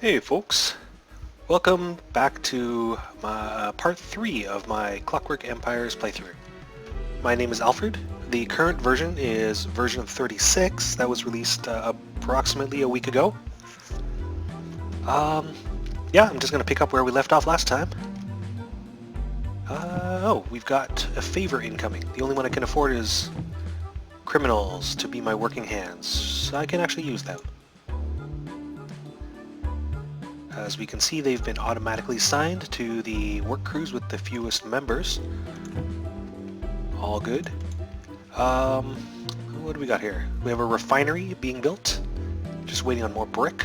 Hey folks, welcome back to my, part 3 of my Clockwork Empires playthrough. My name is Alfred. The current version is version 36 that was released approximately a week ago. Yeah, I'm just going to pick up where we left off last time. Oh, we've got a favor incoming. The only one I can afford is criminals to be my working hands, so I can actually use them. As we can see, they've been automatically assigned to the work crews with the fewest members. All good. What do we got here? We have a refinery being built. Just waiting on more brick.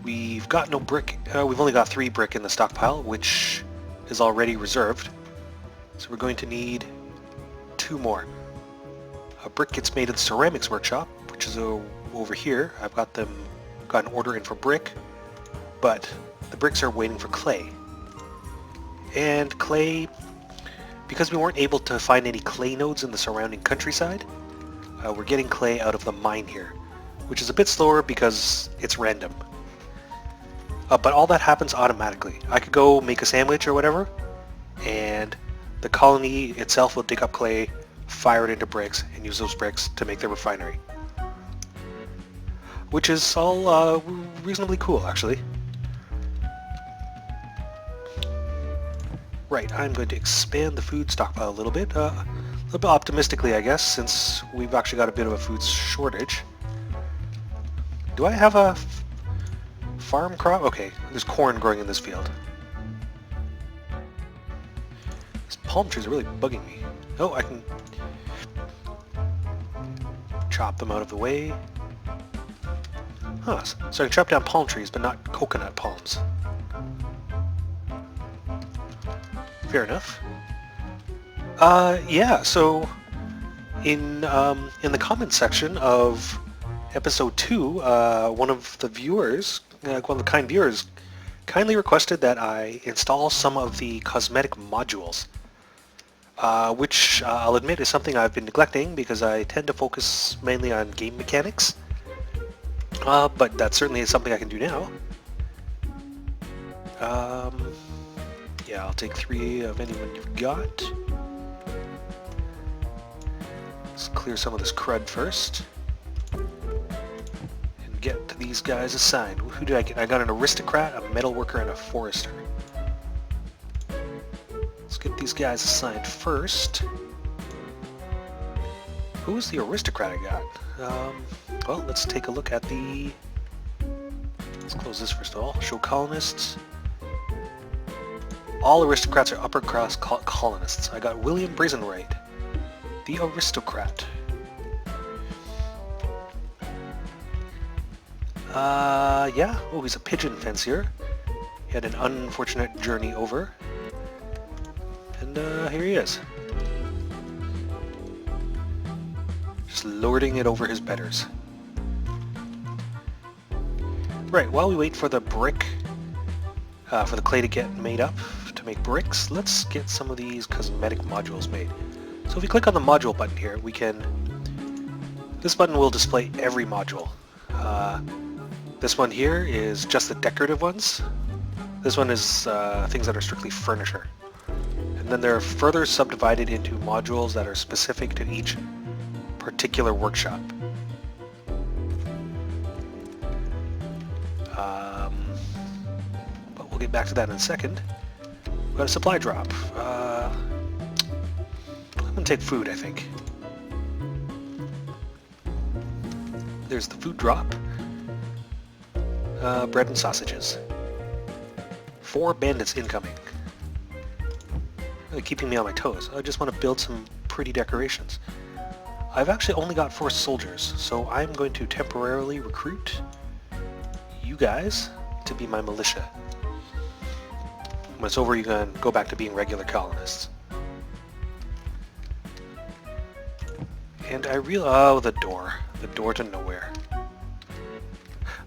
We've got no brick. We've only got 3 brick in the stockpile, which is already reserved. So we're going to need 2 more. A brick gets made at the ceramics workshop, which is over here. I've got an order in for brick, but the bricks are waiting for clay. And clay, because we weren't able to find any clay nodes in the surrounding countryside, we're getting clay out of the mine here, which is a bit slower because it's random. But all that happens automatically. I could go make a sandwich or whatever, and the colony itself will dig up clay, fire it into bricks, and use those bricks to make their refinery. Which is all reasonably cool, actually. Right, I'm going to expand the food stockpile a little bit optimistically, I guess, since we've actually got a bit of a food shortage. Do I have a farm crop? Okay, there's corn growing in this field. These palm trees are really bugging me. Oh, I can chop them out of the way. Huh, so I can chop down palm trees, but not coconut palms. Fair enough. Yeah, so in the comments section of episode 2, one of the kind viewers, kindly requested that I install some of the cosmetic modules, which I'll admit is something I've been neglecting because I tend to focus mainly on game mechanics. But that certainly is something I can do now. Yeah, I'll take 3 of anyone you've got. Let's clear some of this crud first. And get these guys assigned. Who did I get? I got an aristocrat, a metal worker, and a forester. Let's get these guys assigned first. Who was the aristocrat I got? Well, let's take a look at the... Let's close this first of all. Show colonists. All aristocrats are upper class colonists. I got William Brazenwright, the aristocrat. Yeah. Oh, he's a pigeon fancier. He had an unfortunate journey over. And here he is. Just lording it over his betters. Right, while we wait for the brick, for the clay to get made up to make bricks, let's get some of these cosmetic modules made. So if we click on the module button here, we can... This button will display every module. This one here is just the decorative ones. This one is things that are strictly furniture. And then they're further subdivided into modules that are specific to each particular workshop. But we'll get back to that in a second. We've got a supply drop. I'm gonna take food, I think. There's the food drop. Bread and sausages. 4 bandits incoming. Really keeping me on my toes. I just want to build some pretty decorations. I've actually only got 4 soldiers, so I'm going to temporarily recruit you guys to be my militia. When it's over, you can go back to being regular colonists. And I oh, the door to nowhere.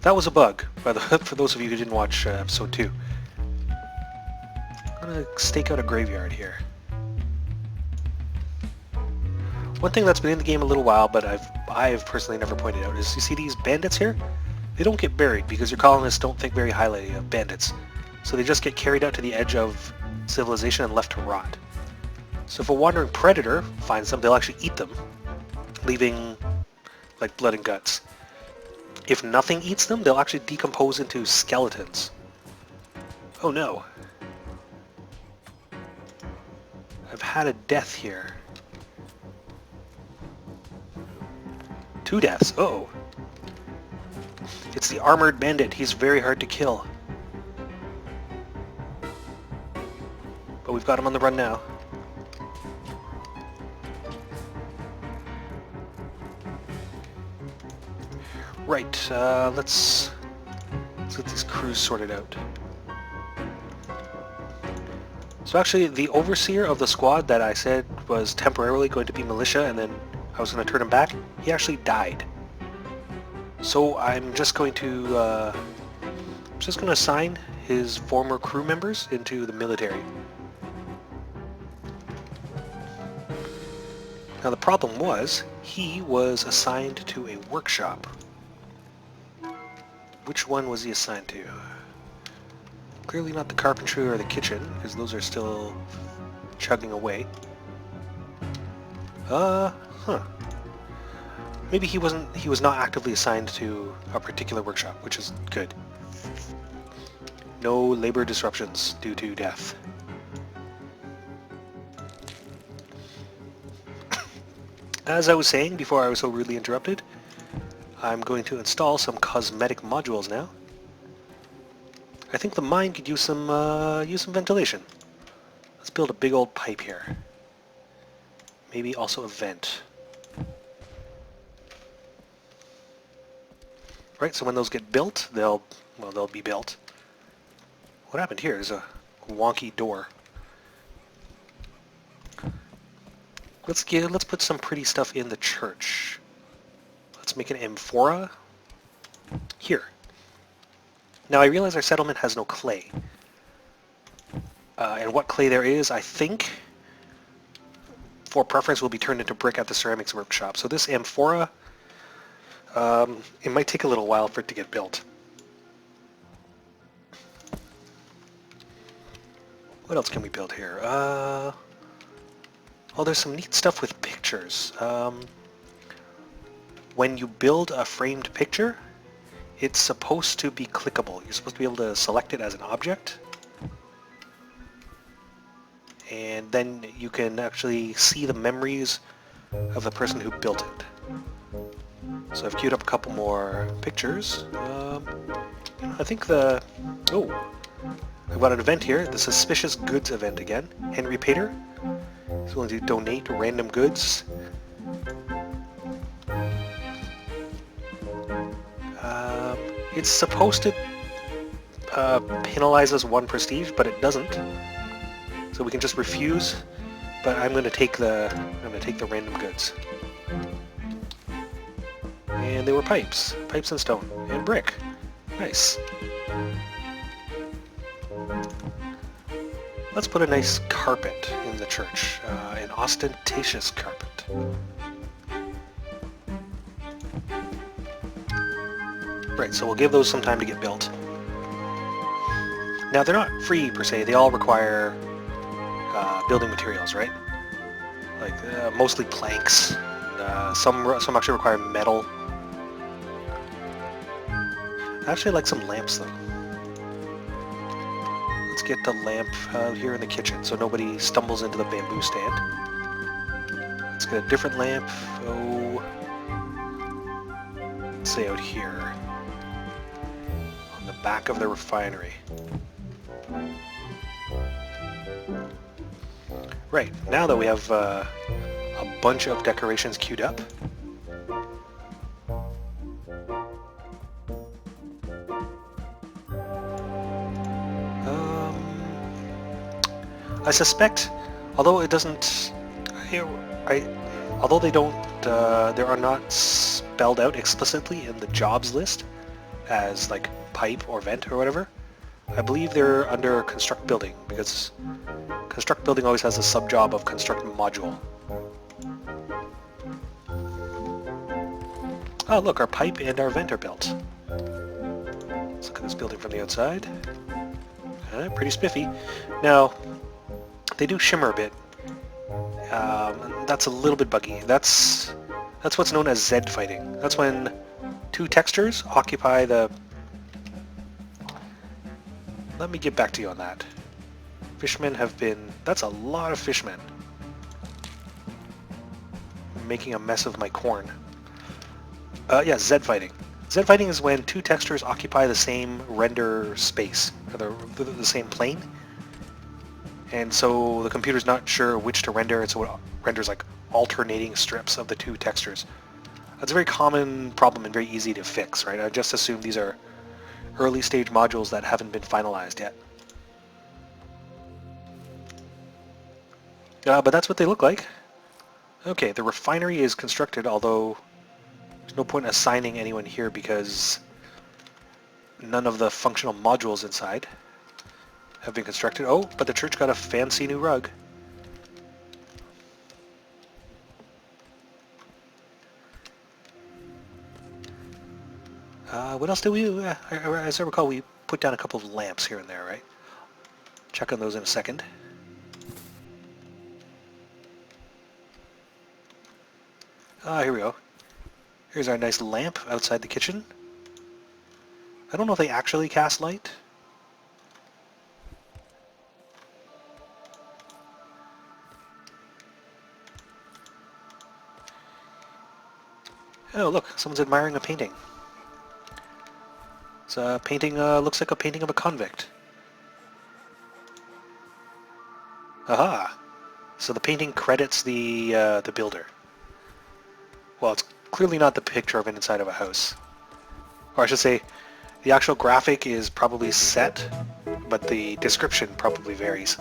That was a bug, by the for those of you who didn't watch episode 2. I'm gonna stake out a graveyard here. One thing that's been in the game a little while, but I've personally never pointed out, is you see these bandits here? They don't get buried because your colonists don't think very highly of bandits. So they just get carried out to the edge of civilization and left to rot. So if a wandering predator finds them, they'll actually eat them, leaving like blood and guts. If nothing eats them, they'll actually decompose into skeletons. Oh no. I've had a death here. 2 deaths. Uh-oh. It's the armored bandit. He's very hard to kill. But we've got him on the run now. Right, let's get these crews sorted out. So actually, the overseer of the squad that I said was temporarily going to be militia and then I was going to turn him back, he actually died. So I'm just going to assign his former crew members into the military. Now the problem was, he was assigned to a workshop. Which one was he assigned to? Clearly not the carpentry or the kitchen, because those are still chugging away. Maybe he was not actively assigned to a particular workshop, which is good. No labor disruptions due to death. As I was saying before I was so rudely interrupted, I'm going to install some cosmetic modules now. I think the mine could use some ventilation. Let's build a big old pipe here. Maybe also a vent. Right, so when those get built, they'll be built. What happened here? There's a wonky door. Let's put some pretty stuff in the church. Let's make an amphora here. Now I realize our settlement has no clay. And what clay there is, I think, for preference, will be turned into brick at the ceramics workshop. So this amphora, it might take a little while for it to get built. What else can we build here? Oh, there's some neat stuff with pictures. When you build a framed picture, it's supposed to be clickable. You're supposed to be able to select it as an object. And then you can actually see the memories of the person who built it. So I've queued up a couple more pictures. I think I've got an event here, the Suspicious Goods event again. Henry Pater is willing to donate random goods. It's supposed to penalize us 1 prestige, but it doesn't. So we can just refuse. But I'm going to take the random goods. And they were pipes and stone, and brick. Nice. Let's put a nice carpet in the church, an ostentatious carpet. Right, so we'll give those some time to get built. Now they're not free per se, they all require building materials, right? Like mostly planks. Some actually require metal. I actually like some lamps though. Let's get the lamp out here in the kitchen so nobody stumbles into the bamboo stand. Let's get a different lamp. Oh, let's say out here on the back of the refinery. Right, now that we have a bunch of decorations queued up, I suspect, although it doesn't, although they don't, they are not spelled out explicitly in the jobs list as like pipe or vent or whatever, I believe they're under construct building because construct building always has a sub-job of construct module. Oh look, our pipe and our vent are built. this building from the outside. Pretty spiffy. Now, they do shimmer a bit. That's a little bit buggy. That's what's known as Z fighting. That's when two textures occupy the... Let me get back to you on that. Fishmen have been... That's a lot of fishmen. I'm making a mess of my corn. Yeah, Z fighting. Z fighting is when two textures occupy the same render space, or the same plane. And so the computer's not sure which to render, and so it renders like alternating strips of the two textures. That's a very common problem and very easy to fix, right? I just assume these are early stage modules that haven't been finalized yet. But that's what they look like. Okay, the refinery is constructed, although there's no point in assigning anyone here because none of the functional modules inside have been constructed. Oh, but the church got a fancy new rug. What else did we do? As I recall, we put down a couple of lamps here and there, right? Check on those in a second. Here we go. Here's our nice lamp outside the kitchen. I don't know if they actually cast light. Oh, look, someone's admiring a painting. It's a painting, looks like a painting of a convict. Aha! So the painting credits the builder. Well, it's clearly not the picture of an inside of a house. Or I should say, the actual graphic is probably set, but the description probably varies.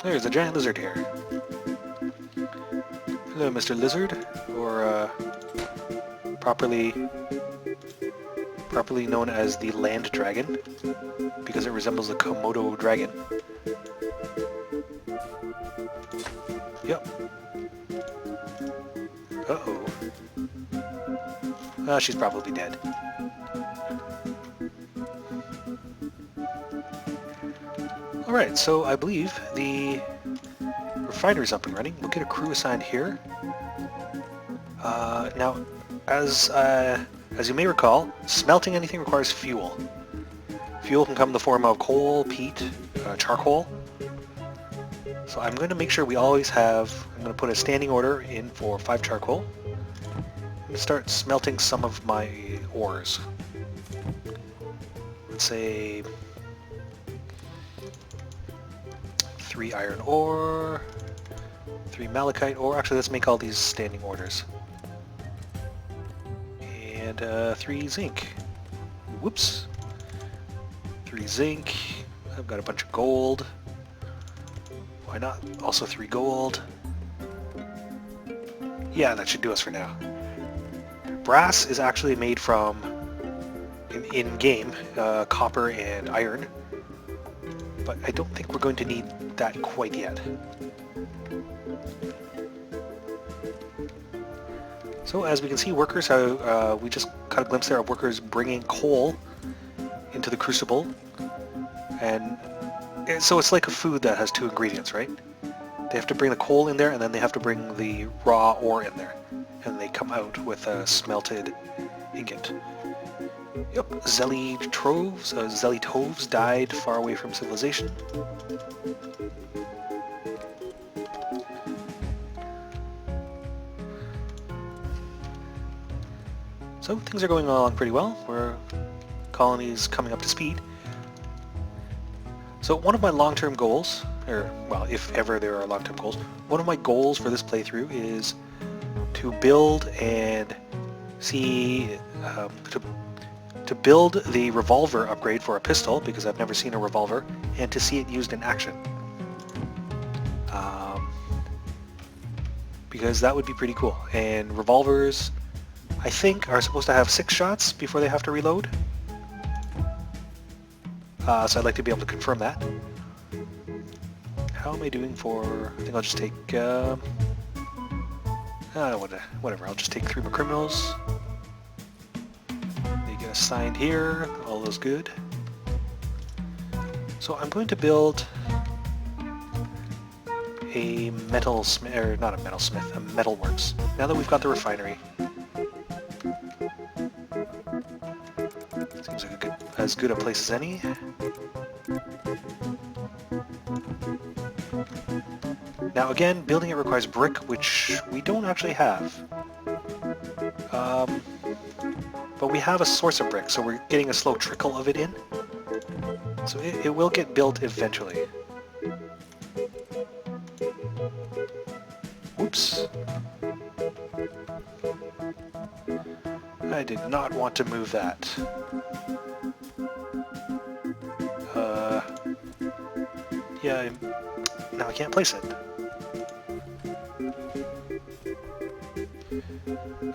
There's a giant lizard here. Hello, Mr. Lizard, or properly known as the land dragon, because it resembles the Komodo dragon. Yep. Uh-oh. She's probably dead. Alright, so I believe the refinery's up and running. We'll get a crew assigned here. Now, as you may recall, smelting anything requires fuel. Fuel can come in the form of coal, peat, charcoal. So I'm going to make sure we always have, I'm going to put a standing order in for 5 charcoal. I'm going to start smelting some of my ores. Let's say 3 iron ore, 3 malachite ore. Actually, let's make all these standing orders. And 3 zinc. Whoops. 3 zinc. I've got a bunch of gold. Why not? Also 3 gold. Yeah, that should do us for now. Brass is actually made from, in-game, copper and iron. But I don't think we're going to need that quite yet. So as we can see, workers, we just got a glimpse there of workers bringing coal into the crucible. And so it's like a food that has 2 ingredients, right? They have to bring the coal in there, and then they have to bring the raw ore in there. And they come out with a smelted ingot. Yep, Zelitoves died far away from civilization. So things are going along pretty well. Our colony's coming up to speed. So one of my long-term goals, or well, if ever there are long-term goals, one of my goals for this playthrough is to build and see, to build the revolver upgrade for a pistol, because I've never seen a revolver, and to see it used in action. Because that would be pretty cool. And revolvers, I think, are supposed to have 6 shots before they have to reload. So I'd like to be able to confirm that. How am I doing for... I think I'll just take... whatever, I'll just take 3 more criminals. assigned here, all those good. So I'm going to build a metalsmith, or not a metalsmith, a metalworks. Now that we've got the refinery. Seems like as good a place as any. Now again, building it requires brick, which we don't actually have. But we have a source of brick, so we're getting a slow trickle of it in. So it will get built eventually. Oops. I did not want to move that. Yeah, now I can't place it.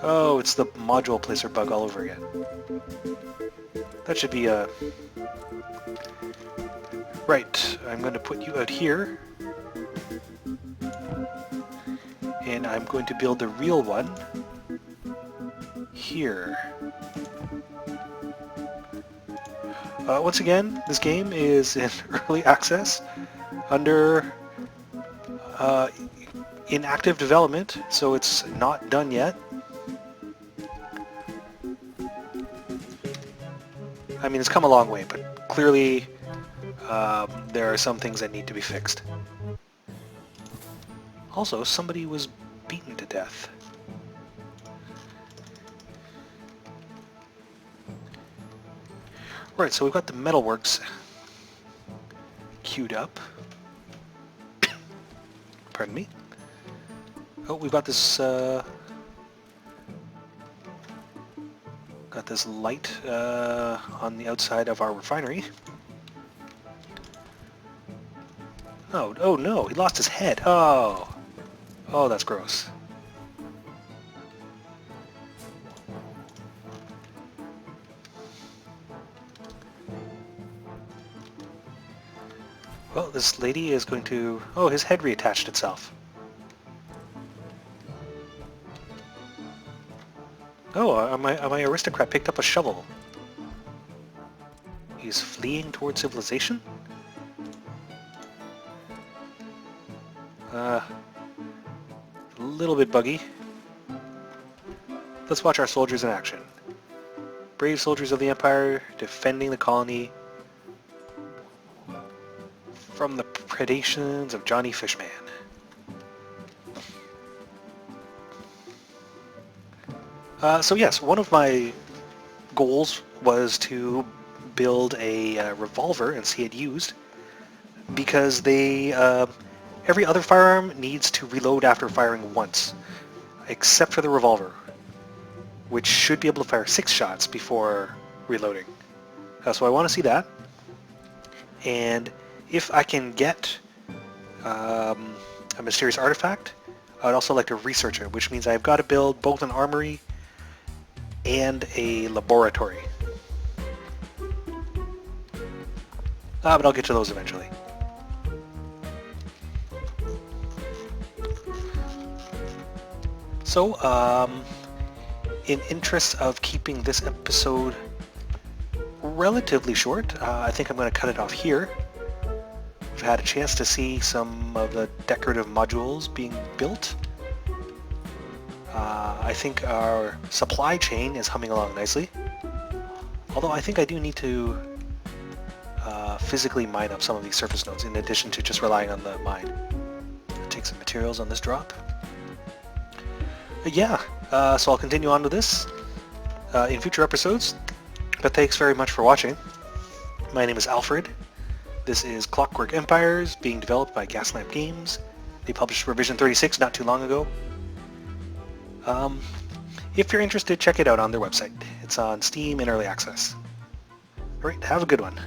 Oh, it's the module placer bug all over again. That should be a... Right, I'm going to put you out here. And I'm going to build the real one here. Once again, this game is in early access under in active development, so it's not done yet. I mean, it's come a long way, but clearly there are some things that need to be fixed. Also, somebody was beaten to death. Right, so we've got the metalworks queued up. Pardon me. Oh, we've got this light on the outside of our refinery. Oh no, he lost his head. Oh, that's gross. Well, this lady is going to... Oh, his head reattached itself. Oh, my aristocrat picked up a shovel. He's fleeing toward civilization? A little bit buggy. Let's watch our soldiers in action. Brave soldiers of the Empire defending the colony from the predations of Johnny Fishman. So yes, one of my goals was to build a revolver and see it used, because they every other firearm needs to reload after firing once, except for the revolver, which should be able to fire 6 shots before reloading. So I want to see that, and if I can get a mysterious artifact, I'd also like to research it, which means I've got to build both an armory and a laboratory. But I'll get to those eventually. So, in interest of keeping this episode relatively short, I think I'm going to cut it off here. We've had a chance to see some of the decorative modules being built. I think our supply chain is humming along nicely. Although I think I do need to physically mine up some of these surface nodes in addition to just relying on the mine. Take some materials on this drop. So I'll continue on to this in future episodes. But thanks very much for watching. My name is Alfred. This is Clockwork Empires, being developed by Gaslamp Games. They published revision 36 not too long ago. If you're interested, check it out on their website. It's on Steam in early access. Alright, have a good one.